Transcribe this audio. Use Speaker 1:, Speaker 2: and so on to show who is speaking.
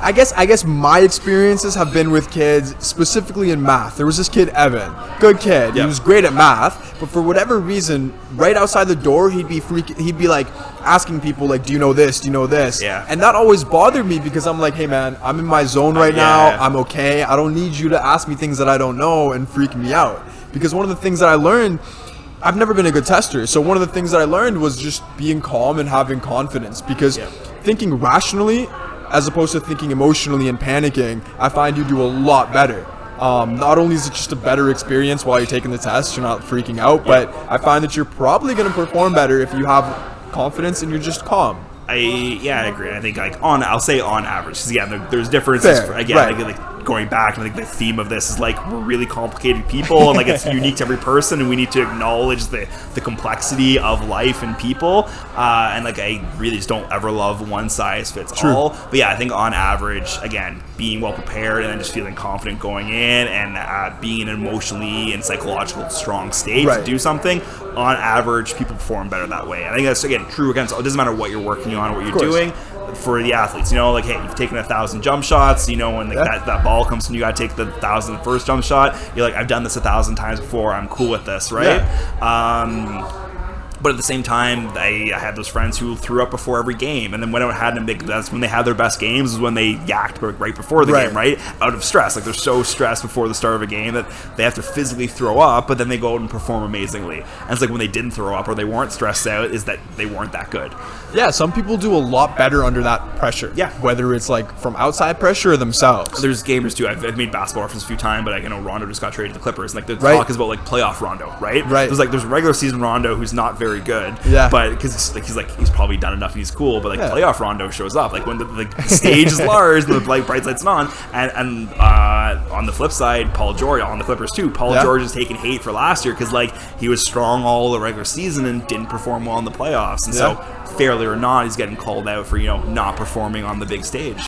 Speaker 1: I guess my experiences have been with kids, specifically in math. There was this kid, Evan, good kid. He was great at math, but for whatever reason, right outside the door, he'd be like asking people like, "Do you know this? Do you know this?"
Speaker 2: Yeah.
Speaker 1: And that always bothered me because I'm like, "Hey man, I'm in my zone right now. I'm okay. I don't need you to ask me things that I don't know and freak me out." Because one of the things that I learned, I've never been a good tester, so one of the things that I learned was just being calm and having confidence. Because thinking rationally, as opposed to thinking emotionally and panicking, I find you do a lot better. Not only is it just a better experience while you're taking the test, you're not freaking out, but I find that you're probably going to perform better if you have confidence and you're just calm.
Speaker 2: I agree. I think I'll say on average, because there's differences. Like going back, I think the theme of this is like we're really complicated people, and like it's unique to every person, and we need to acknowledge the complexity of life and people. And like I really just don't ever love one size fits all. But yeah, I think on average, again, being well prepared and then just feeling confident going in, and being in an emotionally and psychological strong state to do something. On average, people perform better that way. I think that's again true. Again, so it doesn't matter what you're working on, what you're doing. For the athletes, like, hey, you've taken 1,000 jump shots, when like that ball comes and you gotta take the 1,000th first jump shot, you're like, I've done this 1,000 times before, I'm cool with this, right? But at the same time, I had those friends who threw up before every game, and then when that's when they had their best games, is when they yacked right before the game, right? Out of stress, like they're so stressed before the start of a game that they have to physically throw up, but then they go out and perform amazingly. And it's like when they didn't throw up or they weren't stressed out, is that they weren't that good.
Speaker 1: Yeah, some people do a lot better under that pressure. Yeah, whether it's like from outside pressure or themselves.
Speaker 2: There's gamers too. I've made basketball reference a few times, but I know Rondo just got traded to the Clippers. And like the talk is about like playoff Rondo, right? There's regular season Rondo who's not very good. Yeah. But because he's probably done enough and he's cool. But like playoff Rondo shows up like when the stage is large and the bright lights on. And on the flip side, Paul George on the Clippers too. Paul George is taking hate for last year because like he was strong all the regular season and didn't perform well in the playoffs. And so fairly or not, he's getting called out for not performing on the big stage.